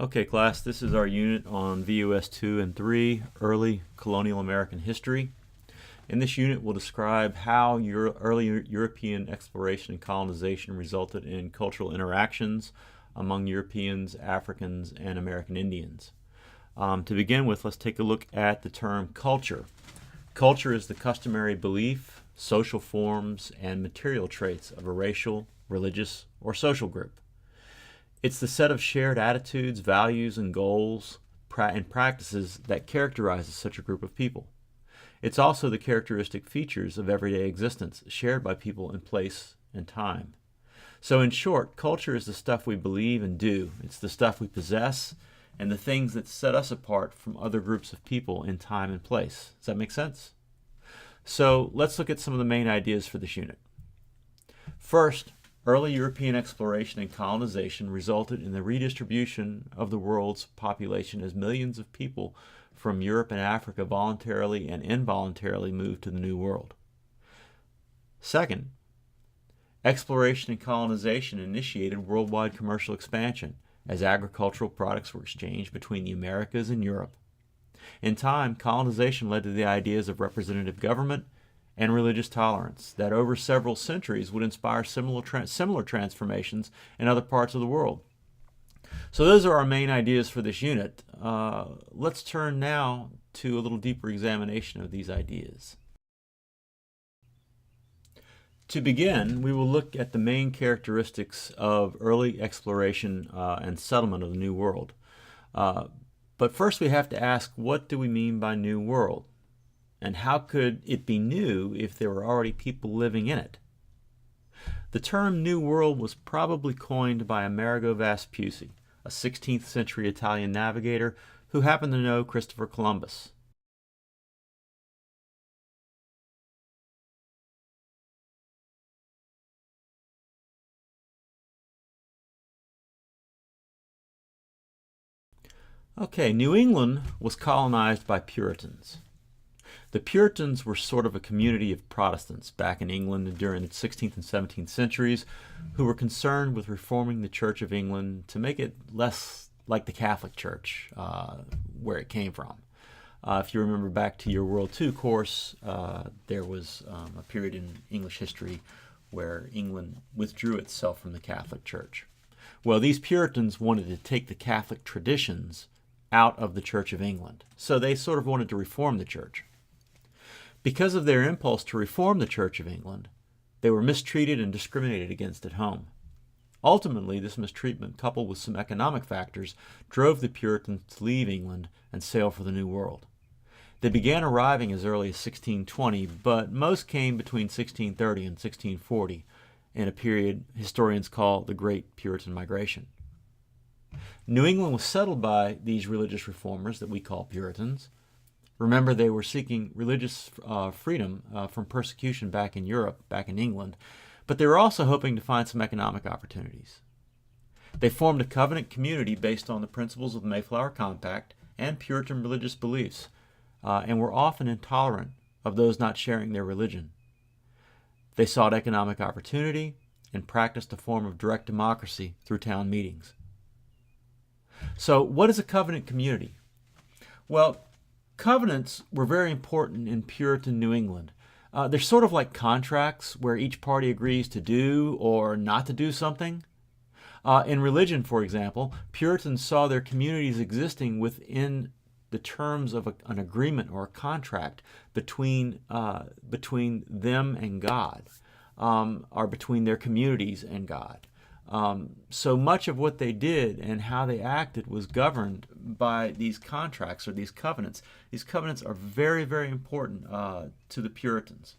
Okay, class, this is our unit on VUS2 and 3, Early Colonial American History. In this unit, we'll describe how early European exploration and colonization resulted in cultural interactions among Europeans, Africans, and American Indians. To begin with, let's take a look at the term culture. Culture is the customary belief, social forms, and material traits of a racial, religious, or social group. It's the set of shared attitudes, values, and goals and practices that characterizes such a group of people. It's also the characteristic features of everyday existence shared by people in place and time. So in short, culture is the stuff we believe and do. It's the stuff we possess and the things that set us apart from other groups of people in time and place. Does that make sense? So let's look at some of the main ideas for this unit. First, early European exploration and colonization resulted in the redistribution of the world's population as millions of people from Europe and Africa voluntarily and involuntarily moved to the New World. Second, exploration and colonization initiated worldwide commercial expansion as agricultural products were exchanged between the Americas and Europe. In time, colonization led to the ideas of representative government and religious tolerance that over several centuries would inspire similar transformations in other parts of the world. So those are our main ideas for this unit. Let's turn now to a little deeper examination of these ideas. To begin, we will look at the main characteristics of early exploration and settlement of the New World. But first we have to ask, what do we mean by New World? And how could it be new if there were already people living in it? The term New World was probably coined by Amerigo Vespucci, a 16th century Italian navigator who happened to know Christopher Columbus. Okay, New England was colonized by Puritans. The Puritans were sort of a community of Protestants back in England during the 16th and 17th centuries who were concerned with reforming the Church of England to make it less like the Catholic Church, where it came from. If you remember back to your World II course, there was a period in English history where England withdrew itself from the Catholic Church. Well, these Puritans wanted to take the Catholic traditions out of the Church of England, so they sort of wanted to reform the Church. Because of their impulse to reform the Church of England, they were mistreated and discriminated against at home. Ultimately, this mistreatment, coupled with some economic factors, drove the Puritans to leave England and sail for the New World. They began arriving as early as 1620, but most came between 1630 and 1640, in a period historians call the Great Puritan Migration. New England was settled by these religious reformers that we call Puritans. Remember, they were seeking religious freedom from persecution back in Europe, back in England, but they were also hoping to find some economic opportunities. They formed a covenant community based on the principles of the Mayflower Compact and Puritan religious beliefs, and were often intolerant of those not sharing their religion. They sought economic opportunity and practiced a form of direct democracy through town meetings. So, what is a covenant community? Well, covenants were very important in Puritan New England. They're sort of like contracts where each party agrees to do or not to do something. In religion, for example, Puritans saw their communities existing within the terms of an agreement or a contract between them and God, or between their communities and God. So much of what they did and how they acted was governed by these contracts or these covenants. These covenants are very, very important to the Puritans.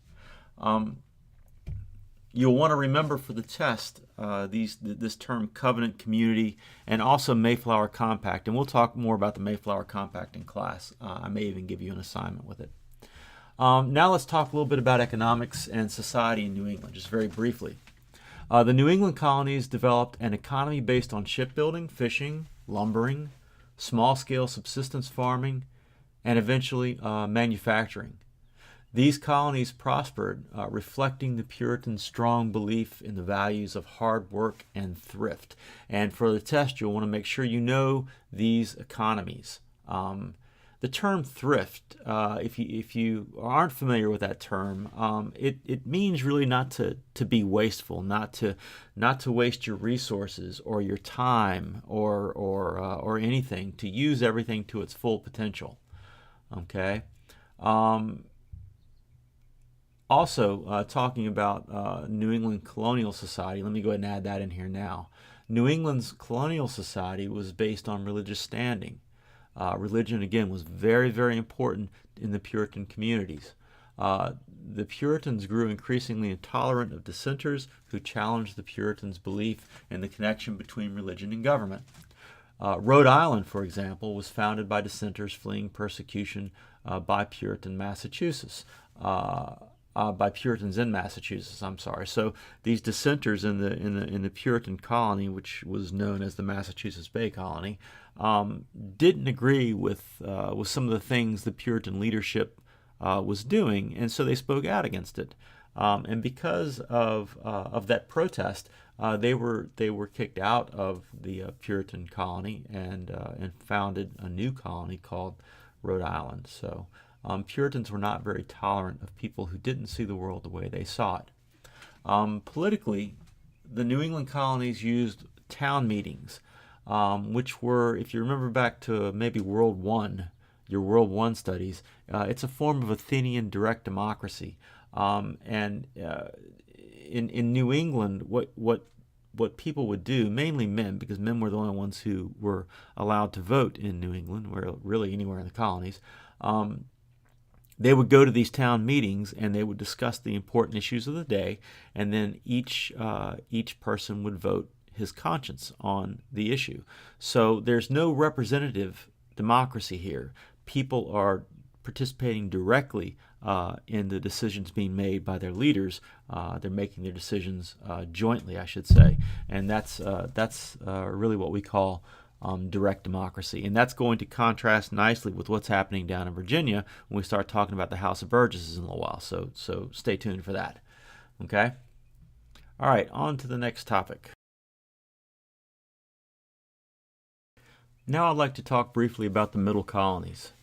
You'll want to remember for the test this term covenant community and also Mayflower Compact, and we'll talk more about the Mayflower Compact in class. I may even give you an assignment with it. Now let's talk a little bit about economics and society in New England, just very briefly. The New England colonies developed an economy based on shipbuilding, fishing, lumbering, small-scale subsistence farming, and eventually manufacturing. These colonies prospered, reflecting the Puritans' strong belief in the values of hard work and thrift. And for the test, you'll want to make sure you know these economies. The term thrift, if you aren't familiar with that term, it means really not to be wasteful, not to waste your resources or your time or anything, to use everything to its full potential. Okay. Also, talking about New England colonial society, let me go ahead and add that in here now. New England's colonial society was based on religious standing. Religion, again, was very, very important in the Puritan communities. The Puritans grew increasingly intolerant of dissenters who challenged the Puritans' belief in the connection between religion and government. Rhode Island, for example, was founded by dissenters fleeing persecution by Puritan Massachusetts. By Puritans in Massachusetts, I'm sorry. So these dissenters in the Puritan colony, which was known as the Massachusetts Bay Colony, didn't agree with some of the things the Puritan leadership was doing, and so they spoke out against it. And because of that protest, they were kicked out of the Puritan colony and founded a new colony called Rhode Island. So Puritans were not very tolerant of people who didn't see the world the way they saw it. Politically, the New England colonies used town meetings, which were, if you remember back to maybe your World I studies, it's a form of Athenian direct democracy. In New England, what people would do, mainly men, because men were the only ones who were allowed to vote in New England, or really anywhere in the colonies, they would go to these town meetings and they would discuss the important issues of the day, and then each person would vote his conscience on the issue. So there's no representative democracy here. People are participating directly in the decisions being made by their leaders. They're making their decisions jointly, I should say, and that's really what we call direct democracy. And that's going to contrast nicely with what's happening down in Virginia when we start talking about the House of Burgesses in a little while. So stay tuned for that. Okay? All right, on to the next topic. Now I'd like to talk briefly about the Middle Colonies.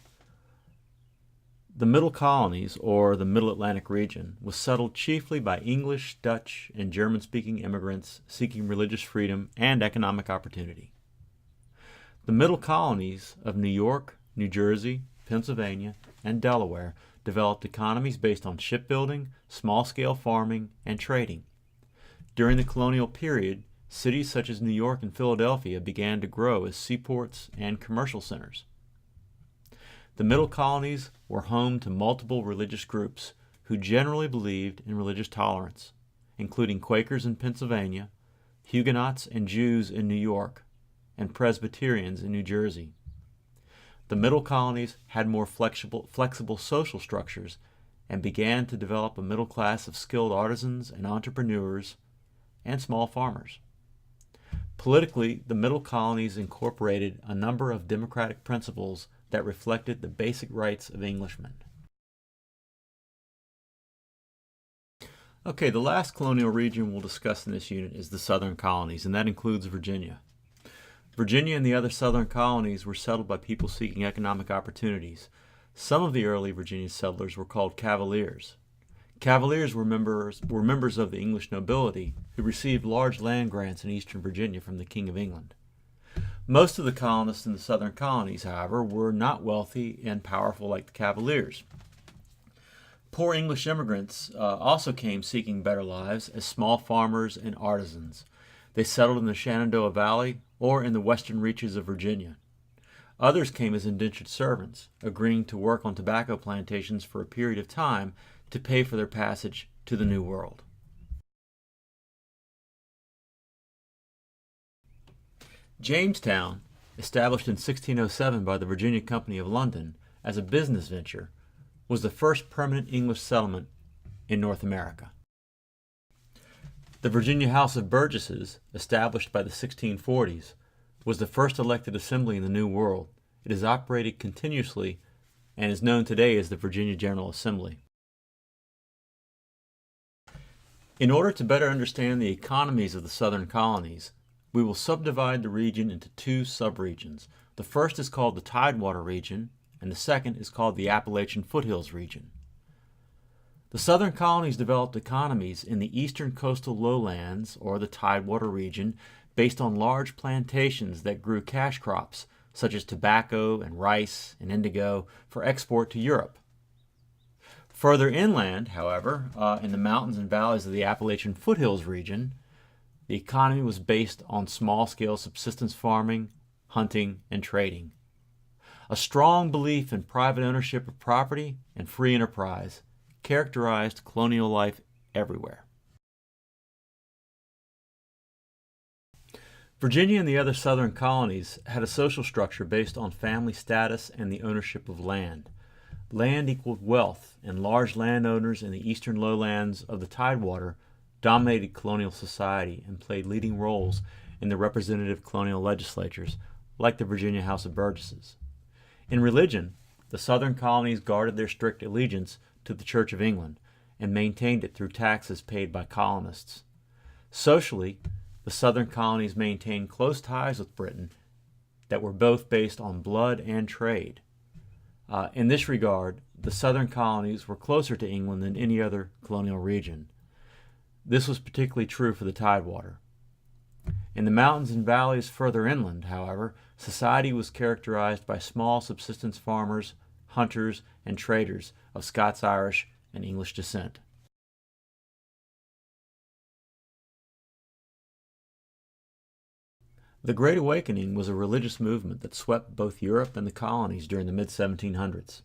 The Middle Colonies, or the Middle Atlantic region, was settled chiefly by English, Dutch, and German-speaking immigrants seeking religious freedom and economic opportunity. The Middle Colonies of New York, New Jersey, Pennsylvania, and Delaware developed economies based on shipbuilding, small-scale farming, and trading. During the colonial period, cities such as New York and Philadelphia began to grow as seaports and commercial centers. The Middle Colonies were home to multiple religious groups who generally believed in religious tolerance, including Quakers in Pennsylvania, Huguenots and Jews in New York, and Presbyterians in New Jersey. The Middle Colonies had more flexible social structures and began to develop a middle class of skilled artisans and entrepreneurs and small farmers. Politically, the Middle Colonies incorporated a number of democratic principles that reflected the basic rights of Englishmen. Okay, the last colonial region we'll discuss in this unit is the Southern Colonies, and that includes Virginia. Virginia and the other Southern colonies were settled by people seeking economic opportunities. Some of the early Virginia settlers were called Cavaliers. Cavaliers were members of the English nobility who received large land grants in eastern Virginia from the King of England. Most of the colonists in the Southern colonies, however, were not wealthy and powerful like the Cavaliers. Poor English immigrants also came seeking better lives as small farmers and artisans. They settled in the Shenandoah Valley or in the western reaches of Virginia. Others came as indentured servants, agreeing to work on tobacco plantations for a period of time to pay for their passage to the New World. Jamestown, established in 1607 by the Virginia Company of London as a business venture, was the first permanent English settlement in North America. The Virginia House of Burgesses, established by the 1640s, was the first elected assembly in the New World. It has operated continuously and is known today as the Virginia General Assembly. In order to better understand the economies of the southern colonies, we will subdivide the region into two subregions. The first is called the Tidewater region, and the second is called the Appalachian Foothills region. The southern colonies developed economies in the eastern coastal lowlands, or the Tidewater region, based on large plantations that grew cash crops, such as tobacco and rice and indigo, for export to Europe. Further inland, however, in the mountains and valleys of the Appalachian Foothills region, the economy was based on small-scale subsistence farming, hunting, and trading. A strong belief in private ownership of property and free enterprise characterized colonial life everywhere. Virginia and the other southern colonies had a social structure based on family status and the ownership of land. Land equaled wealth, and large landowners in the eastern lowlands of the Tidewater dominated colonial society and played leading roles in the representative colonial legislatures, like the Virginia House of Burgesses. In religion, the southern colonies guarded their strict allegiance to the Church of England and maintained it through taxes paid by colonists. Socially, the southern colonies maintained close ties with Britain that were both based on blood and trade. In this regard, the southern colonies were closer to England than any other colonial region. This was particularly true for the Tidewater. In the mountains and valleys further inland, however, society was characterized by small subsistence farmers, hunters, and traders of Scots-Irish and English descent. The Great Awakening was a religious movement that swept both Europe and the colonies during the mid-1700s.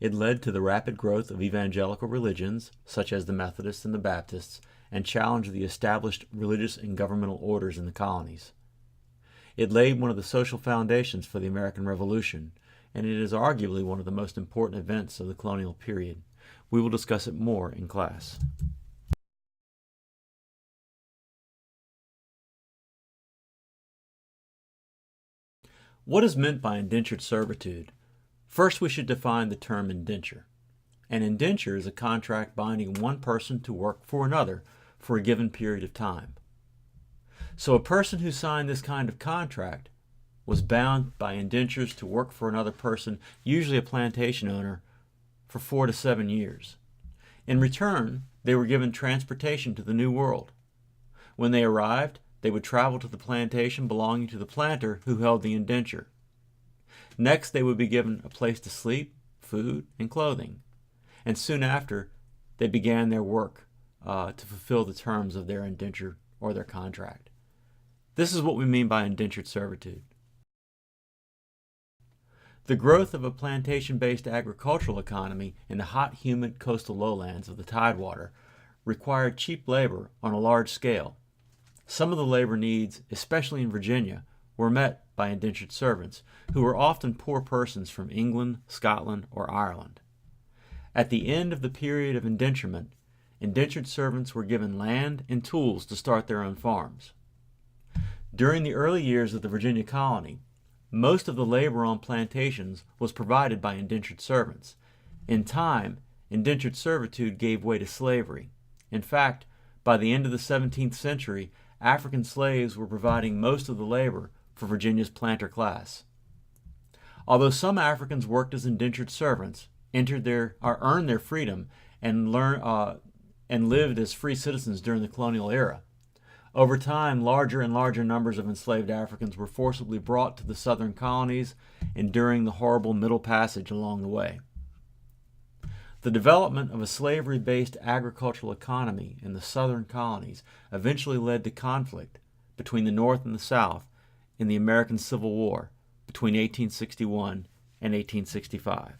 It led to the rapid growth of evangelical religions, such as the Methodists and the Baptists, and challenged the established religious and governmental orders in the colonies. It laid one of the social foundations for the American Revolution, and it is arguably one of the most important events of the colonial period. We will discuss it more in class. What is meant by indentured servitude? First, we should define the term indenture. An indenture is a contract binding one person to work for another for a given period of time. So a person who signed this kind of contract was bound by indentures to work for another person, usually a plantation owner, for 4 to 7 years. In return, they were given transportation to the New World. When they arrived, they would travel to the plantation belonging to the planter who held the indenture. Next, they would be given a place to sleep, food, and clothing. And soon after, they began their work to fulfill the terms of their indenture or their contract. This is what we mean by indentured servitude. The growth of a plantation-based agricultural economy in the hot, humid coastal lowlands of the Tidewater required cheap labor on a large scale. Some of the labor needs, especially in Virginia, were met by indentured servants, who were often poor persons from England, Scotland, or Ireland. At the end of the period of indenturement, indentured servants were given land and tools to start their own farms. During the early years of the Virginia colony, most of the labor on plantations was provided by indentured servants. In time, indentured servitude gave way to slavery. In fact, by the end of the 17th century, African slaves were providing most of the labor for Virginia's planter class. Although some Africans worked as indentured servants, earned their freedom, and lived as free citizens during the colonial era, over time, larger and larger numbers of enslaved Africans were forcibly brought to the southern colonies, enduring the horrible Middle Passage along the way. The development of a slavery-based agricultural economy in the southern colonies eventually led to conflict between the North and the South in the American Civil War between 1861 and 1865.